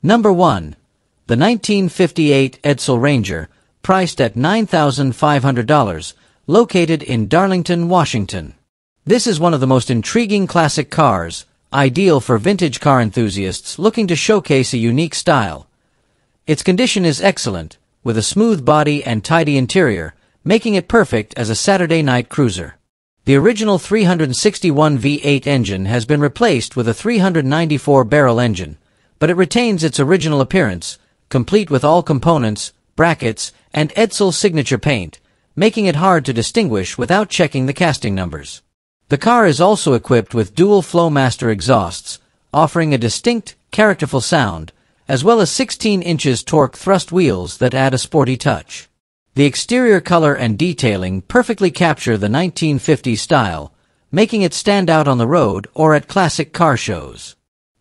Number 1. The 1958 Edsil Ranger, priced at $9,500, located in Darlington, Washington. This is one of the most intriguing classic cars, ideal for vintage car enthusiasts looking to showcase a unique style. Its condition is excellent, with a smooth body and tidy interior, making it perfect as a Saturday night cruiser. The original 361 V8 engine has been replaced with a 394-barrel engine, but it retains its original appearance, complete with all components, brackets, and Edsil signature paint, making it hard to distinguish without checking the casting numbers. The car is also equipped with dual Flowmaster exhausts, offering a distinct, characterful sound, as well as 16 inches torque thrust wheels that add a sporty touch. The exterior color and detailing perfectly capture the 1950s style, making it stand out on the road or at classic car shows.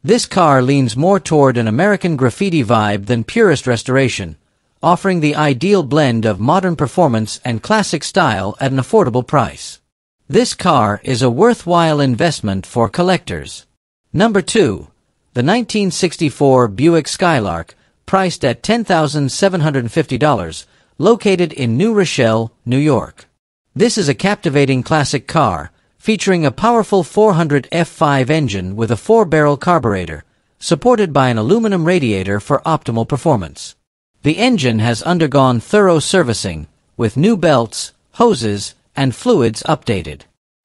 This car leans more toward an American graffiti vibe than purist restoration, offering the ideal blend of modern performance and classic style at an affordable price. This car is a worthwhile investment for collectors. Number 2. The 1964 Buick Skyllock, priced at $10,750, located in New Rochelle, New York. This is a captivating classic car, featuring a powerful 400 F5 engine with a 4-barrel carburetor, supported by an aluminum radiator for optimal performance. The engine has undergone thorough servicing, with new belts, hoses, and fluids updated.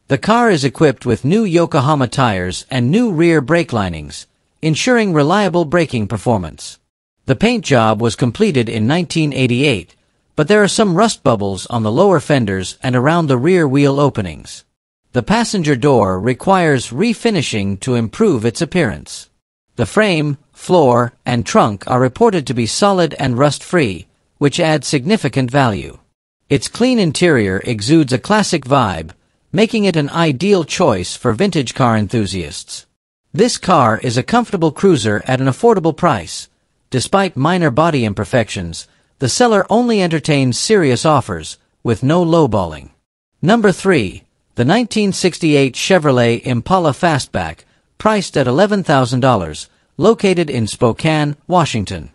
The car is equipped with new Yokohama tires and new rear brake linings, ensuring reliable braking performance. The paint job was completed in 1988, but there are some rust bubbles on the lower fenders and around the rear wheel openings. The passenger door requires refinishing to improve its appearance. The frame, floor, and trunk are reported to be solid and rust-free, which adds significant value. Its clean interior exudes a classic vibe, making it an ideal choice for vintage car enthusiasts. This car is a comfortable cruiser at an affordable price. Despite minor body imperfections, the seller only entertains serious offers, with no lowballing. Number 3. The 1968 Chevrolet Impala Fastback, priced at $11,000, located in Spokane, Washington.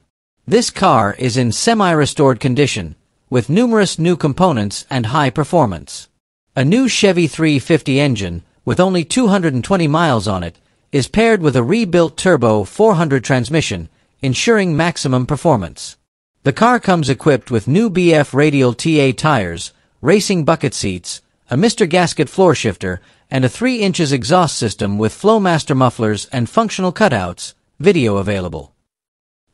This car is in semi-restored condition, with numerous new components and high performance. A new Chevy 350 engine, with only 220 miles on it, is paired with a rebuilt turbo 400 transmission, ensuring maximum performance. The car comes equipped with new BF radial TA tires, racing bucket seats, a Mr. Gasket floor shifter, and a 3 inches exhaust system with Flowmaster mufflers and functional cutouts, video available.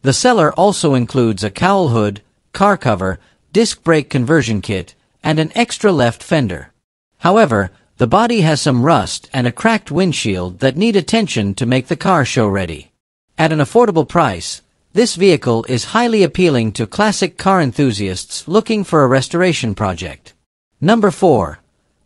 The seller also includes a cowl hood, car cover, disc brake conversion kit, and an extra left fender. However, the body has some rust and a cracked windshield that need attention to make the car show ready. At an affordable price, this vehicle is highly appealing to classic car enthusiasts looking for a restoration project. Number 4.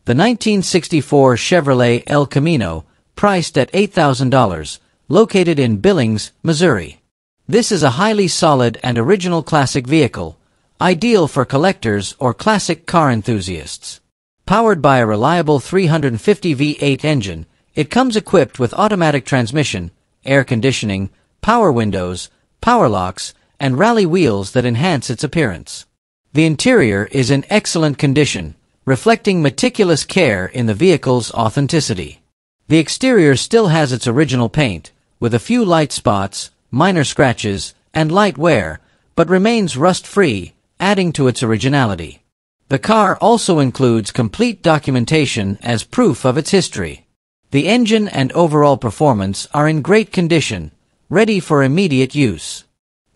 The 1964 Chevrolet El Camino, priced at $8,000, located in Billings, Missouri. This is a highly solid and original classic vehicle, ideal for collectors or classic car enthusiasts. Powered by a reliable 350 V8 engine, it comes equipped with automatic transmission, air conditioning, power windows, power locks, and rally wheels that enhance its appearance. The interior is in excellent condition, reflecting meticulous care in the vehicle's authenticity. The exterior still has its original paint, with a few light spots, minor scratches, and light wear, but remains rust-free, adding to its originality. The car also includes complete documentation as proof of its history. The engine and overall performance are in great condition, ready for immediate use.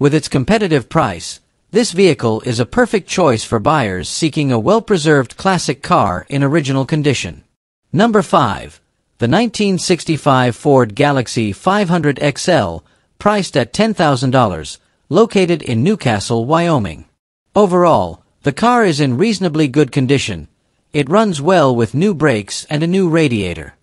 With its competitive price, this vehicle is a perfect choice for buyers seeking a well-preserved classic car in original condition. Number 5. The 1965 Ford Galaxy 500 XL, priced at $10,000, located in Newcastle, Wyoming. Overall, the car is in reasonably good condition. It runs well with new brakes and a new radiator.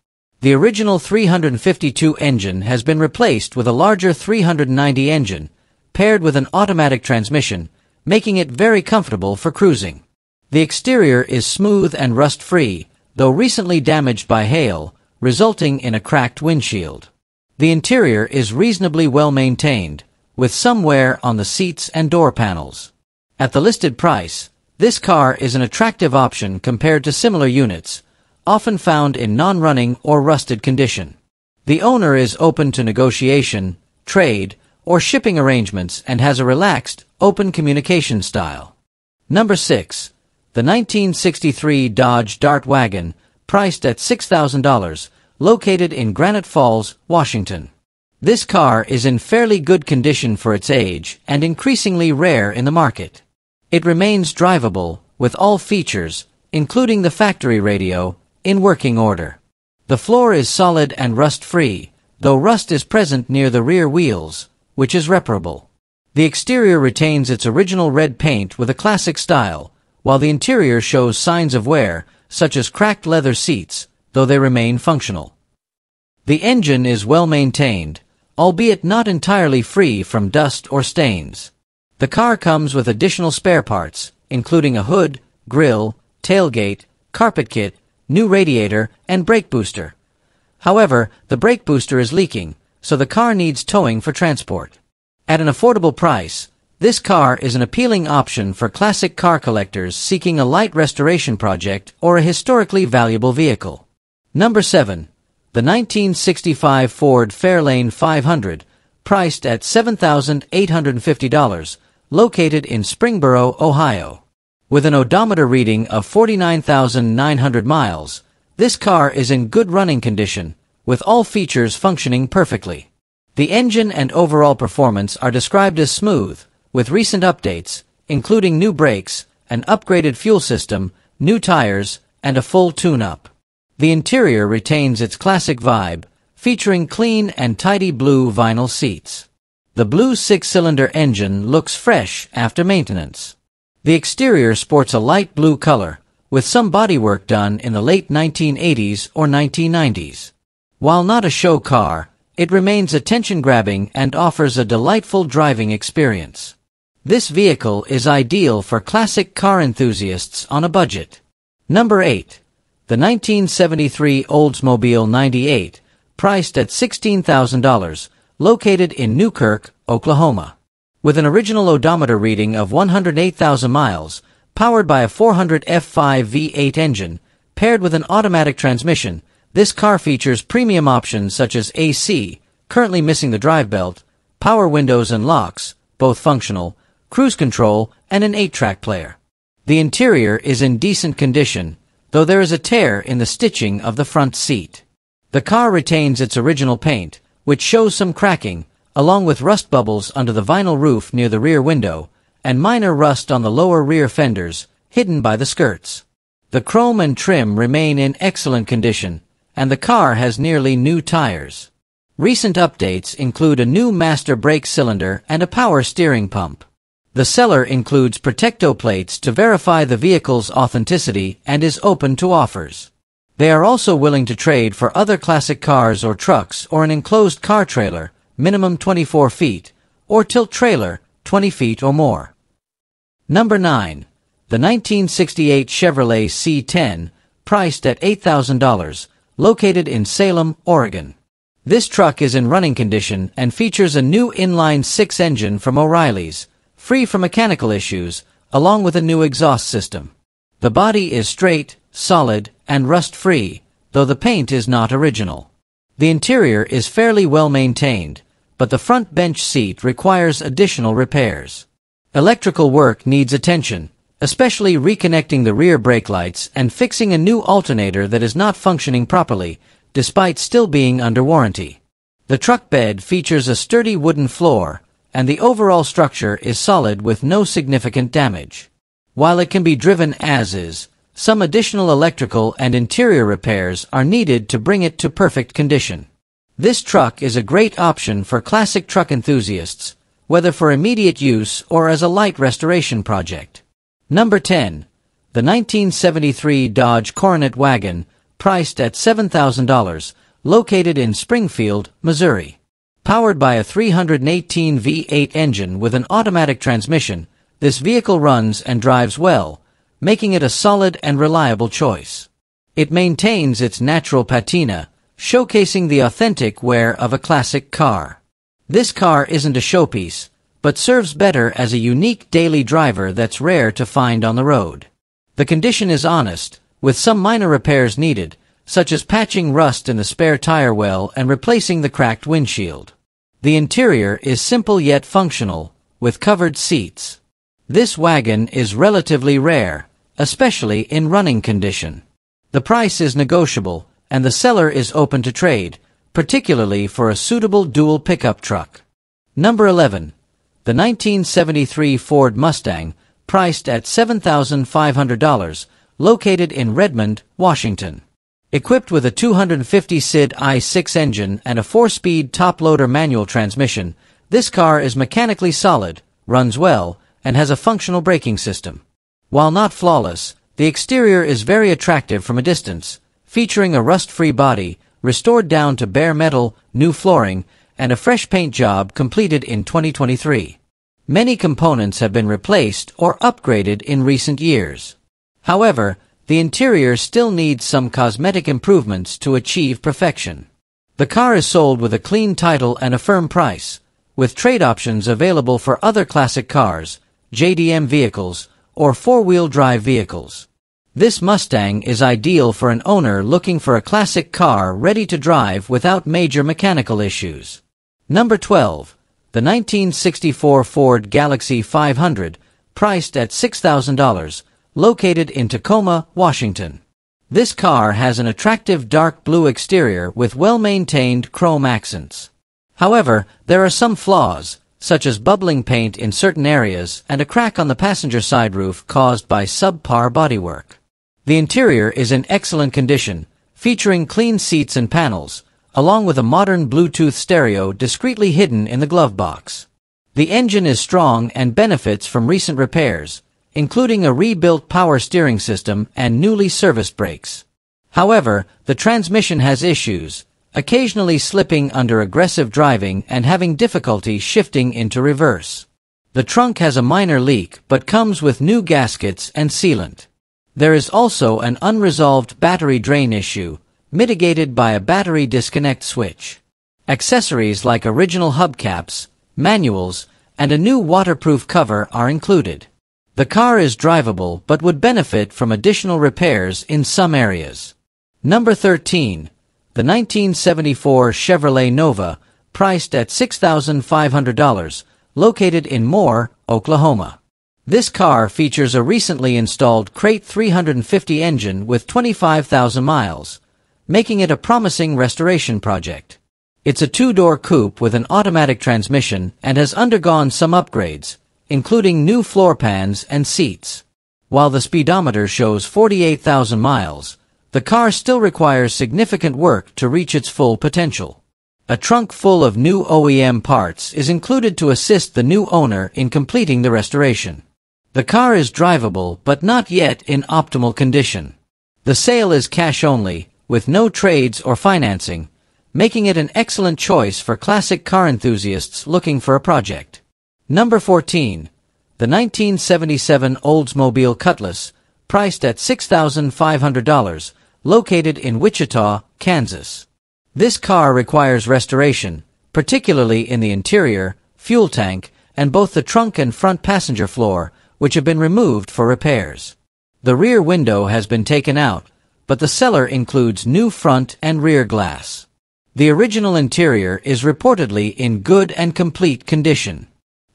The original 352 engine has been replaced with a larger 390 engine, paired with an automatic transmission, making it very comfortable for cruising. The exterior is smooth and rust-free, though recently damaged by hail, resulting in a cracked windshield. The interior is reasonably well maintained, with some wear on the seats and door panels. At the listed price, this car is an attractive option compared to similar units, often found in non-running or rusted condition. The owner is open to negotiation, trade, or shipping arrangements and has a relaxed, open communication style. Number 6. The 1963 Dodge Dart Wagon, priced at $6,000, located in Granite Falls, Washington. This car is in fairly good condition for its age and increasingly rare in the market. It remains drivable, with all features, including the factory radio, in working order. The floor is solid and rust-free, though rust is present near the rear wheels, which is reparable. The exterior retains its original red paint with a classic style, while the interior shows signs of wear, such as cracked leather seats, though they remain functional. The engine is well maintained, albeit not entirely free from dust or stains. The car comes with additional spare parts, including a hood, grille, tailgate, carpet kit, new radiator, and brake booster. However, the brake booster is leaking, so the car needs towing for transport. At an affordable price, this car is an appealing option for classic car collectors seeking a light restoration project or a historically valuable vehicle. Number 7. The 1965 Ford Fairlane 500, priced at $7,850, located in Springboro, Ohio. With an odometer reading of 49,900 miles, this car is in good running condition, with all features functioning perfectly. The engine and overall performance are described as smooth, with recent updates, including new brakes, an upgraded fuel system, new tires, and a full tune-up. The interior retains its classic vibe, featuring clean and tidy blue vinyl seats. The blue 6-cylinder engine looks fresh after maintenance. The exterior sports a light blue color, with some bodywork done in the late 1980s or 1990s. While not a show car, it remains attention-grabbing and offers a delightful driving experience. This vehicle is ideal for classic car enthusiasts on a budget. Number 8. The 1973 Oldsmobile 98, priced at $16,000, located in Newkirk, Oklahoma. With an original odometer reading of 108,000 miles, powered by a 400 F5 V8 engine, paired with an automatic transmission, this car features premium options such as AC, currently missing the drive belt, power windows and locks, both functional, cruise control, and an 8-track player. The interior is in decent condition, though there is a tear in the stitching of the front seat. The car retains its original paint, which shows some cracking, along with rust bubbles under the vinyl roof near the rear window, and minor rust on the lower rear fenders, hidden by the skirts. The chrome and trim remain in excellent condition, and the car has nearly new tires. Recent updates include a new master brake cylinder and a power steering pump. The seller includes Protecto plates to verify the vehicle's authenticity and is open to offers. They are also willing to trade for other classic cars or trucks or an enclosed car trailer, minimum 24 feet, or tilt trailer, 20 feet or more. Number 9. The 1968 Chevrolet C10, priced at $8,000, located in Salem, Oregon. This truck is in running condition and features a new inline-6 engine from O'Reilly's, free from mechanical issues, along with a new exhaust system. The body is straight, solid, and rust-free, though the paint is not original. The interior is fairly well maintained, but the front bench seat requires additional repairs. Electrical work needs attention, especially reconnecting the rear brake lights and fixing a new alternator that is not functioning properly, despite still being under warranty. The truck bed features a sturdy wooden floor, and the overall structure is solid with no significant damage. While it can be driven as is, some additional electrical and interior repairs are needed to bring it to perfect condition. This truck is a great option for classic truck enthusiasts, whether for immediate use or as a light restoration project. Number 10. The 1973 Dodge Coronet Wagon, priced at $7,000, located in Springfield, Missouri. Powered by a 318 V8 engine with an automatic transmission, this vehicle runs and drives well, making it a solid and reliable choice. It maintains its natural patina, showcasing the authentic wear of a classic car. This car isn't a showpiece, but serves better as a unique daily driver that's rare to find on the road. The condition is honest, with some minor repairs needed, such as patching rust in the spare tire well and replacing the cracked windshield. The interior is simple yet functional, with covered seats. This wagon is relatively rare, especially in running condition. The price is negotiable, and the seller is open to trade, particularly for a suitable dual pickup truck. Number 11. The 1973 Ford Mustang, priced at $7,500, located in Redmond, Washington. Equipped with a 250 SID i6 engine and a 4-speed top-loader manual transmission, this car is mechanically solid, runs well, and has a functional braking system. While not flawless, the exterior is very attractive from a distance, featuring a rust-free body, restored down to bare metal, new flooring, and a fresh paint job completed in 2023. Many components have been replaced or upgraded in recent years. However, the interior still needs some cosmetic improvements to achieve perfection. The car is sold with a clean title and a firm price, with trade options available for other classic cars, JDM vehicles, or four-wheel drive vehicles. This Mustang is ideal for an owner looking for a classic car ready to drive without major mechanical issues. Number 12. The 1964 Ford Galaxy 500, priced at $6,000, located in Tacoma, Washington. This car has an attractive dark blue exterior with well-maintained chrome accents. However, there are some flaws, such as bubbling paint in certain areas and a crack on the passenger side roof caused by subpar bodywork. The interior is in excellent condition, featuring clean seats and panels, along with a modern Bluetooth stereo discreetly hidden in the glove box. The engine is strong and benefits from recent repairs, including a rebuilt power steering system and newly serviced brakes. However, the transmission has issues, occasionally slipping under aggressive driving and having difficulty shifting into reverse. The trunk has a minor leak but comes with new gaskets and sealant. There is also an unresolved battery drain issue, mitigated by a battery disconnect switch. Accessories like original hubcaps, manuals, and a new waterproof cover are included. The car is drivable but would benefit from additional repairs in some areas. Number 13. The 1974 Chevrolet Nova, priced at $6,500, located in Moore, Oklahoma. This car features a recently installed Crate 350 engine with 25,000 miles, making it a promising restoration project. It's a two-door coupe with an automatic transmission and has undergone some upgrades, including new floor pans and seats. While the speedometer shows 48,000 miles, the car still requires significant work to reach its full potential. A trunk full of new OEM parts is included to assist the new owner in completing the restoration. The car is drivable but not yet in optimal condition. The sale is cash only, with no trades or financing, making it an excellent choice for classic car enthusiasts looking for a project. Number 14. The 1977 Oldsmobile Cutless, priced at $6,500, located in Wichita, Kansas. This car requires restoration, particularly in the interior, fuel tank, and both the trunk and front passenger floor, which have been removed for repairs. The rear window has been taken out, but the seller includes new front and rear glass. The original interior is reportedly in good and complete condition.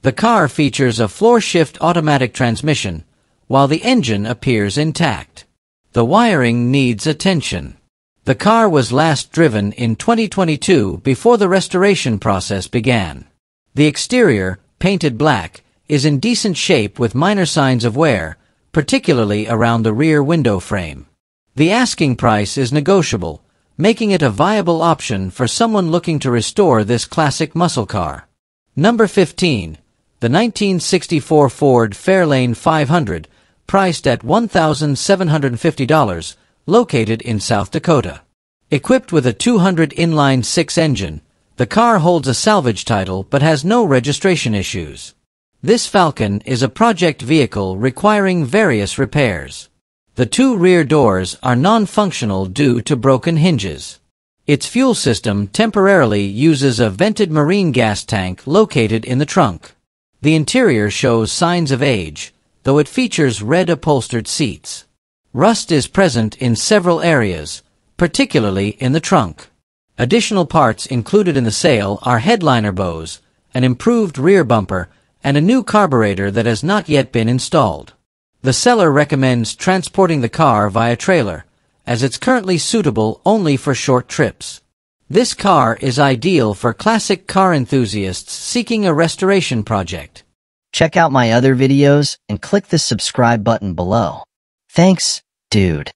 The car features a floor-shift automatic transmission, while the engine appears intact. The wiring needs attention. The car was last driven in 2022 before the restoration process began. The exterior, painted black, is in decent shape with minor signs of wear, particularly around the rear window frame. The asking price is negotiable, making it a viable option for someone looking to restore this classic muscle car. Number 15. The 1964 Ford Fairlane 500, priced at $1,750, located in South Dakota. Equipped with a 200 inline-6 engine, the car holds a salvage title but has no registration issues. This Falcon is a project vehicle requiring various repairs. The two rear doors are non-functional due to broken hinges. Its fuel system temporarily uses a vented marine gas tank located in the trunk. The interior shows signs of age, though it features red upholstered seats. Rust is present in several areas, particularly in the trunk. Additional parts included in the sale are headliner bows, an improved rear bumper, and a new carburetor that has not yet been installed. The seller recommends transporting the car via trailer, as it's currently suitable only for short trips. This car is ideal for classic car enthusiasts seeking a restoration project. Check out my other videos and click the subscribe button below. Thanks, dude.